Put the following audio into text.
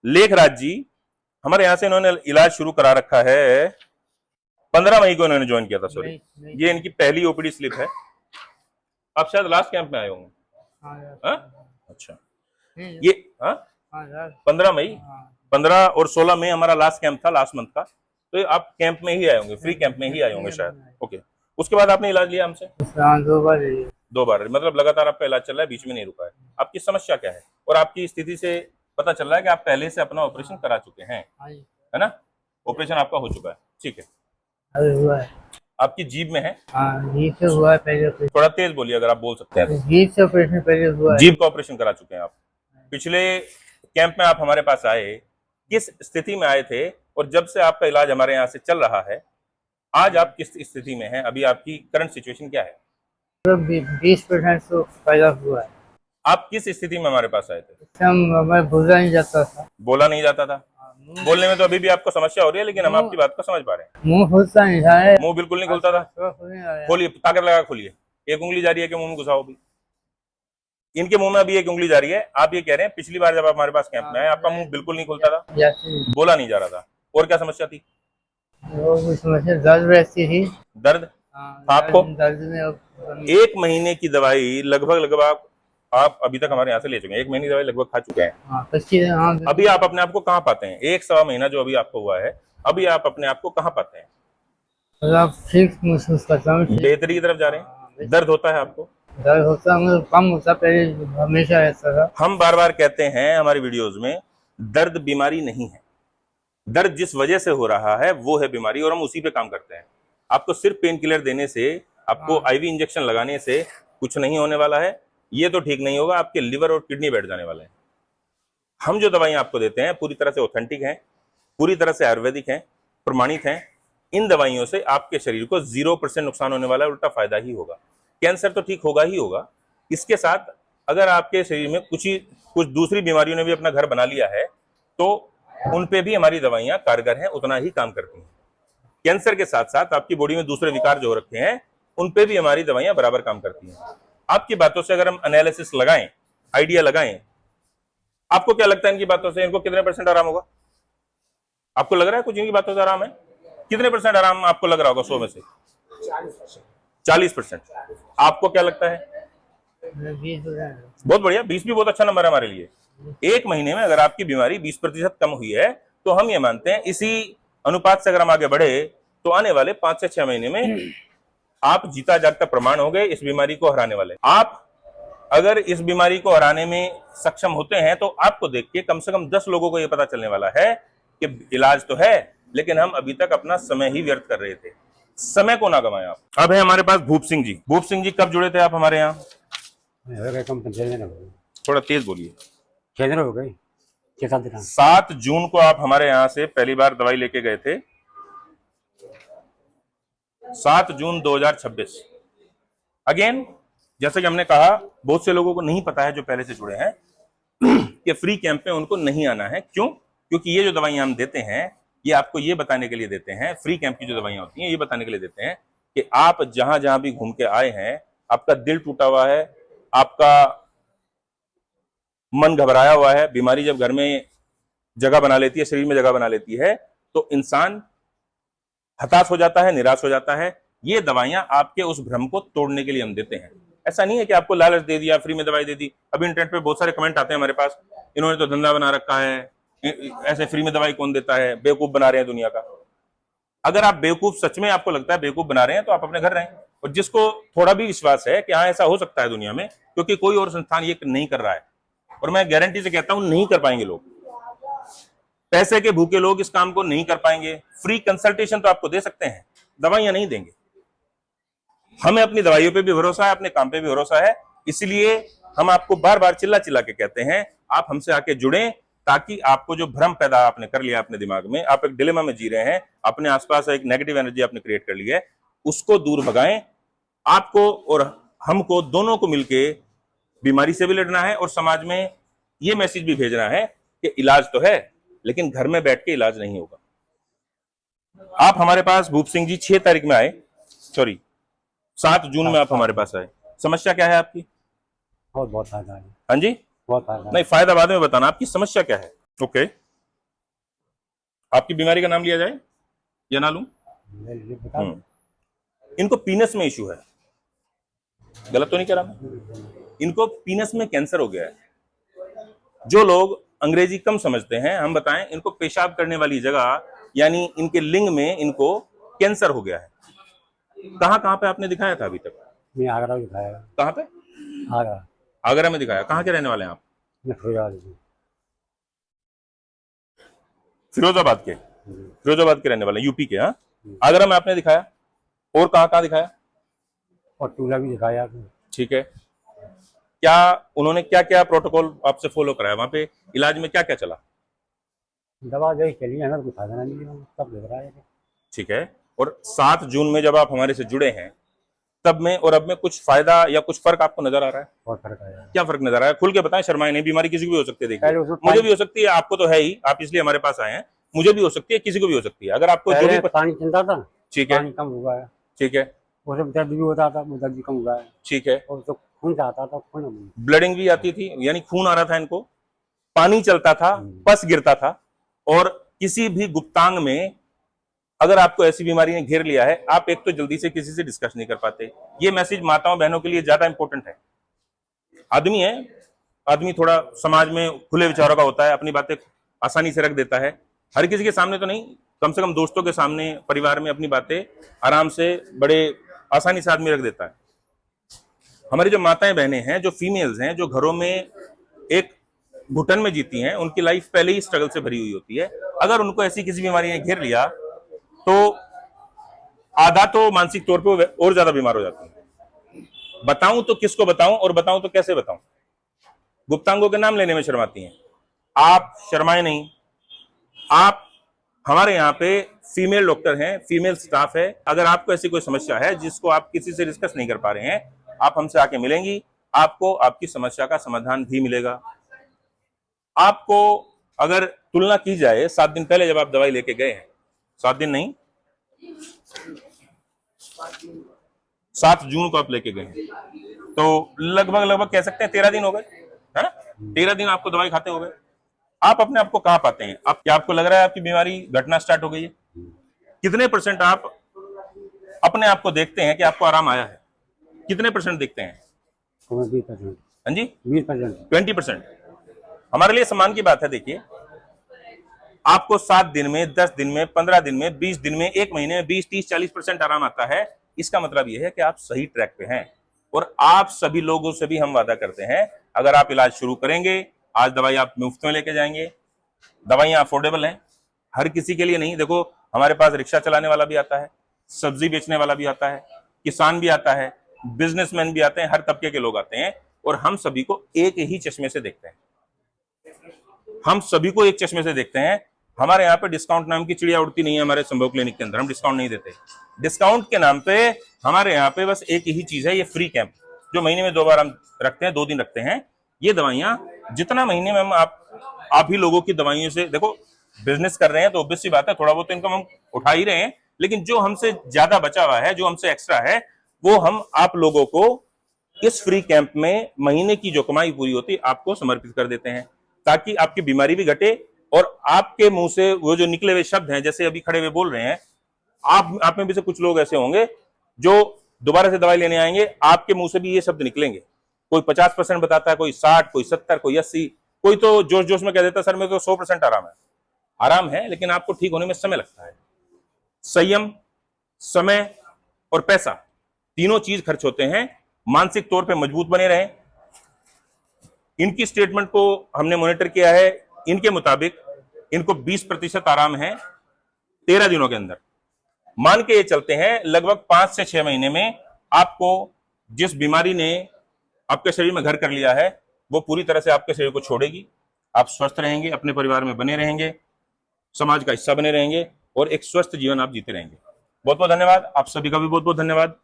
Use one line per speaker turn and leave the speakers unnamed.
लेखराज जी, हमारे यहाँ से इन्होंने इलाज शुरू करा रखा है, 15 मई को इन्होंने ज्वाइन किया था। सॉरी, ये इनकी पहली ओपीडी स्लिप है। आप शायद लास्ट कैंप में आए होंगे। हाँ? अच्छा, ये हाँ 15 मई, 15 और 16 मई हमारा लास्ट कैंप था, लास्ट मंथ का। तो आप कैंप में ही आए होंगे, फ्री कैंप में ही आए होंगे शायद। ओके, उसके बाद आपने इलाज लिया हमसे? 2 बार, मतलब लगातार आपका इलाज चल रहा है, बीच में नहीं रुका है। आपकी समस्या क्या है? और आपकी स्थिति से पता चल रहा है कि आप पहले से अपना ऑपरेशन करा चुके हैं, है ना? ऑपरेशन आपका हो चुका है, ठीक है। आपकी जीभ में है?
जीभ से हुआ है पहले।
थोड़ा तेज बोलिए अगर आप बोल सकते हैं।
जीभ से ऑपरेशन पहले हुआ है।
जीभ का ऑपरेशन करा चुके हैं आप। पिछले कैंप में आप हमारे पास आए, किस स्थिति में आए थे? और जब से आपका इलाज हमारे यहाँ से चल रहा है, आज आप किस स्थिति में हैं? अभी आपकी करंट सिचुएशन क्या है?
20% तो फायदा हुआ है।
आप किस स्थिति में हमारे पास आए थे?
मैं बोला नहीं जाता था।
बोला नहीं जाता था? बोलने में तो अभी भी आपको समस्या हो रही है, लेकिन हम आपकी बात को समझ पा रहे हैं।
मुंह खुलता नहीं था।
मुंह बिल्कुल नहीं खुलता था? खोलिए, ताकत लगा खोलिए। एक उंगली जा रही है कि मुंह में घुसाओ? अभी इनके मुंह में अभी एक उंगली जा रही है। आप ये कह रहे हैं पिछली बार जब आप हमारे पास कैंप में आए, आपका मुंह बिल्कुल नहीं खुलता था, बोला नहीं जा रहा था। और क्या समस्या थी?
समस्या दर्द रहती थी।
दर्द आपको?
दर्द में
1 महीने की दवाई लगभग आप अभी तक हमारे यहाँ से ले चुके हैं। 1 महीने की दवाई लगभग खा चुके हैं। अभी आप अपने आप को कहाँ पाते हैं? 1 सवा महीना जो अभी आपको हुआ है, अभी आप अपने आप को कहाँ पाते हैं?
ठीक महसूस करता हूँ।
बेहतरी की तरफ जा रहे हैं। दर्द होता है आपको?
दर्द होता है, कम होता, पहले हमेशा रहता था।
हम बार बार कहते हैं हमारी वीडियोस में, दर्द बीमारी नहीं है। दर्द जिस वजह से हो रहा है वो है बीमारी, और हम उसी पे काम करते हैं। आपको सिर्फ पेन किलर देने से, आपको आईवी इंजेक्शन लगाने से कुछ नहीं होने वाला है। ये तो ठीक नहीं होगा, आपके लिवर और किडनी बैठ जाने वाले हैं। हम जो दवाइयां आपको देते हैं पूरी तरह से ऑथेंटिक हैं, पूरी तरह से आयुर्वेदिक हैं, प्रमाणित हैं। इन दवाइयों से आपके शरीर को 0% नुकसान होने वाला है, उल्टा फायदा ही होगा। कैंसर तो ठीक होगा ही होगा, इसके साथ अगर आपके शरीर में कुछ दूसरी बीमारियों ने भी अपना घर बना लिया है, तो उन पे भी हमारी दवाइयां कारगर हैं, उतना ही काम करती हैं। कैंसर के साथ साथ आपकी बॉडी में दूसरे विकार जो हो रखे हैं, उन पे भी हमारी दवाइयां बराबर काम करती हैं। आपकी बातों से अगर हम एनालिसिस लगाएं, आइडिया लगाएं, आपको क्या लगता है इनकी बातों से इनको कितने % आराम होगा? आपको लग रहा है कुछ इनकी बातों से आराम है? कितने % आराम आपको लग रहा होगा 100 में से? 40%। आपको क्या लगता है?
20%।
बहुत बढ़िया, 20 भी बहुत अच्छा नंबर है हमारे लिए। 1 महीने में अगर आपकी बीमारी 20% कम हुई है, तो हम ये मानते हैं इसी अनुपात से अगर हम आगे बढ़े, तो आने वाले 5 से 6 महीने में आप जीता जागता प्रमाण हो गए इस बीमारी को हराने वाले। आप अगर इस बीमारी को हराने में सक्षम होते हैं, तो आपको देख के कम से कम 10 लोगों को यह पता चलने वाला है कि इलाज तो है, लेकिन हम अभी तक अपना समय ही व्यर्थ कर रहे थे। समय को ना गवाएं आप। अब है हमारे पास भूप सिंह जी। भूप सिंह जी, कब जुड़े थे आप हमारे यहाँ? थोड़ा तेज बोलिए। 7 जून को आप हमारे यहाँ से पहली बार दवाई लेके गए थे, 7 जून 2026। अगेन, जैसे कि हमने कहा, बहुत से लोगों को नहीं पता है जो पहले से जुड़े हैं कि फ्री कैंप में उनको नहीं आना है। क्यों? क्योंकि ये जो दवाइयां हम देते हैं, ये आपको ये बताने के लिए देते हैं, फ्री कैंप की जो दवाइयां होती हैं ये बताने के लिए देते हैं कि आप जहां जहां भी घूम के आए हैं, आपका दिल टूटा हुआ है, आपका मन घबराया हुआ है। बीमारी जब घर में जगह बना लेती है, शरीर में जगह बना लेती है, तो इंसान हताश हो जाता है, निराश हो जाता है। ये दवाइयां आपके उस भ्रम को तोड़ने के लिए हम देते हैं। ऐसा नहीं है कि आपको लालच दे दिया, फ्री में दवाई दे दी। अभी इंटरनेट पे बहुत सारे कमेंट आते हैं हमारे पास, इन्होंने तो धंधा बना रखा है, ऐसे फ्री में दवाई कौन देता है, बेवकूफ बना रहे हैं दुनिया का। अगर आप बेवकूफ सच में आपको लगता है बेवकूफ बना रहे हैं, तो आप अपने घर रहें। और जिसको थोड़ा भी विश्वास है कि हाँ ऐसा हो सकता है दुनिया में, क्योंकि कोई और संस्थान ये नहीं कर रहा है, और मैं गारंटी से कहता हूं नहीं कर पाएंगे लोग। पैसे के भूखे लोग इस काम को नहीं कर पाएंगे। फ्री कंसल्टेशन तो आपको दे सकते हैं, दवाइयां नहीं देंगे। हमें अपनी दवाइयों पे भी भरोसा है, अपने काम पे भी भरोसा है। इसलिए हम आपको बार बार चिल्ला चिल्ला के कहते हैं, आप हमसे आके जुड़ें, ताकि आपको जो भ्रम पैदा आपने कर लिया अपने दिमाग में, आप एक डिलेमा में जी रहे हैं, अपने आसपास एक नेगेटिव एनर्जी आपने क्रिएट कर ली है, उसको दूर भगाएं। आपको और हमको दोनों को मिलके बीमारी से भी लड़ना है, और समाज में ये मैसेज भी भेजना है कि इलाज तो है, लेकिन घर में बैठ के इलाज नहीं होगा। आप हमारे पास भूप सिंह जी 6 तारीख में आए, सॉरी 7 जून में आप हमारे पास आए। समस्या क्या है आपकी?
बहुत फायदा है।
हाँ जी,
बहुत फायदा।
नहीं, फायदा बाद में बताना, आपकी समस्या क्या है? ओके, आपकी बीमारी का नाम लिया जाए या ना लूं? इनको पीनस में इशू है, गलत तो नहीं कह रहा मैं? इनको पीनस में कैंसर हो गया है। जो लोग अंग्रेजी कम समझते हैं, हम बताएं, इनको पेशाब करने वाली जगह यानी इनके लिंग में इनको कैंसर हो गया है। कहां कहां पे आपने दिखाया था अभी तक?
मैं आगरा दिखाया।
कहां पे?
आगरा।
आगरा में दिखाया। कहां के रहने वाले हैं आप?
मैं
फिरोजाबाद के। फिरोजाबाद के रहने वाले, यूपी के। हाँ, आगरा में आपने दिखाया, और कहां कहां दिखाया?
और टूला भी दिखाया।
ठीक है, क्या उन्होंने क्या क्या प्रोटोकॉल आपसे फॉलो कराया? वहां पे इलाज में क्या क्या चला?
दवा जो चली है हमें कुछ फायदा नहीं मिला, सब लग रहा है।
ठीक है, और 7 जून में जब आप हमारे से जुड़े हैं, तब में और अब में कुछ फायदा या कुछ फर्क आपको नजर आ रहा है?
बहुत फर्क आया।
क्या फर्क नजर आ रहा है? खुल के बताएं, शर्माएं नहीं। बीमारी किसी को भी हो सकती है, देखिए,
पहले उसमें
मुझे भी हो सकती है, आपको तो है ही, आप इसलिए हमारे पास आए हैं। मुझे भी हो सकती है, किसी को भी हो सकती है। अगर आपको जो भी
पानी चलता था,
ठीक है,
पानी कम हुआ है।
ठीक है,
उसमें दर्द भी होता था, वो दर्द भी कम हुआ है।
ठीक है,
और तो खून आता था, खून
ब्लडिंग भी आती थी, यानी खून आ रहा था इनको, पानी चलता था, पस गिरता था, और किसी भी गुप्तांग में अगर आपको ऐसी बीमारी ने घेर लिया है, आप एक तो जल्दी से किसी से डिस्कस नहीं कर पाते। ये मैसेज माताओं बहनों के लिए ज्यादा इंपॉर्टेंट है। आदमी है, आदमी थोड़ा समाज में खुले विचारों का होता है, अपनी बातें आसानी से रख देता है। हर किसी के सामने तो नहीं, कम से कम दोस्तों के सामने, परिवार में अपनी बातें आराम से बड़े आसानी से आदमी रख देता है। हमारी जो माताएं बहनें हैं, जो फीमेल्स हैं, जो घरों में एक घुटन में जीती हैं, उनकी लाइफ पहले ही स्ट्रगल से भरी हुई होती है। अगर उनको ऐसी किसी बीमारी ने घेर लिया तो आधा तो मानसिक तौर पे और ज्यादा बीमार हो जाते हैं। बताऊं तो किसको बताऊं, और बताऊं तो कैसे बताऊं? गुप्तांगों के नाम लेने में शर्माती हैं। आप शर्माए नहीं। आप हमारे यहाँ पे फीमेल डॉक्टर हैं, फीमेल स्टाफ है। अगर आपको ऐसी कोई समस्या है जिसको आप किसी से डिस्कस नहीं कर पा रहे हैं, आप हमसे आके मिलेंगी, आपको आपकी समस्या का समाधान भी मिलेगा। आपको अगर तुलना की जाए 7 दिन पहले जब आप दवाई लेके गए हैं, 7 दिन नहीं, 7 जून को आप लेके गए हैं, तो लगभग कह सकते हैं 13 दिन हो गए, है ना? 13 दिन आपको दवाई खाते हो गए। आप अपने आप को कहां पाते हैं? आप क्या, आपको लग रहा है आपकी बीमारी घटना स्टार्ट हो गई है? कितने % आप अपने आप को देखते हैं कि आपको आराम आया है? कितने % देखते हैं?
20%।
हाँ जी,
20%।
20%। हमारे लिए सम्मान की बात है। देखिए, आपको 7 दिन में, 10 दिन में, 15 दिन में, 20 दिन में, 1 महीने में 20, 30, 40% आराम आता है। इसका मतलब यह है कि आप सही ट्रैक पे हैं। और आप सभी लोगों से भी हम वादा करते हैं, अगर आप इलाज शुरू करेंगे, आज दवाई आप मुफ्त में लेके जाएंगे। दवाइयां अफोर्डेबल हैं, हर किसी के लिए नहीं। देखो, हमारे पास रिक्शा चलाने वाला भी आता है, सब्जी बेचने वाला भी आता है, किसान भी आता है, बिजनेसमैन भी आते हैं, हर तबके के लोग आते हैं, और हम सभी को एक ही चश्मे से देखते हैं। हम सभी को एक चश्मे से देखते हैं। हमारे यहाँ पे डिस्काउंट नाम की चिड़िया उड़ती नहीं है। हमारे संभव क्लिनिक के अंदर हम डिस्काउंट नहीं देते। डिस्काउंट के नाम पे हमारे यहाँ पे बस एक ही चीज है, ये फ्री कैंप, जो महीने में 2 बार हम रखते हैं, 2 दिन रखते हैं। ये दवाइयां जितना महीने में हम आप ही लोगों की दवाइयों से, देखो बिजनेस कर रहे हैं तो ऑब्वियस सी बात है, थोड़ा बहुत तो इनकम हम उठा ही रहे हैं, लेकिन जो हमसे ज्यादा बचा हुआ है, जो हमसे एक्स्ट्रा है, वो हम आप लोगों को इस फ्री कैंप में महीने की जो कमाई पूरी होती है आपको समर्पित कर देते हैं, ताकि आपकी बीमारी भी घटे और आपके मुंह से वो जो निकले हुए शब्द हैं, जैसे अभी खड़े हुए बोल रहे हैं, आप में भी से कुछ लोग ऐसे होंगे जो दोबारा से दवाई लेने आएंगे, आपके मुंह से भी ये शब्द निकलेंगे। कोई 50% बताता है, कोई 60, कोई 70, कोई 80, कोई तो जोश जोश में कह देता है सर मेरे को 100% आराम है। आराम है, लेकिन आपको ठीक होने में समय लगता है। संयम, समय और पैसा, तीनों चीज खर्च होते हैं। मानसिक तौर पे मजबूत बने रहें। इनकी स्टेटमेंट को हमने मॉनिटर किया है, इनके मुताबिक इनको 20% आराम है 13 दिनों के अंदर। मान के ये चलते हैं लगभग 5 से 6 महीने में आपको जिस बीमारी ने आपके शरीर में घर कर लिया है, वो पूरी तरह से आपके शरीर को छोड़ेगी। आप स्वस्थ रहेंगे, अपने परिवार में बने रहेंगे, समाज का हिस्सा बने रहेंगे और एक स्वस्थ जीवन आप जीते रहेंगे। बहुत बहुत धन्यवाद। आप सभी का भी बहुत बहुत धन्यवाद।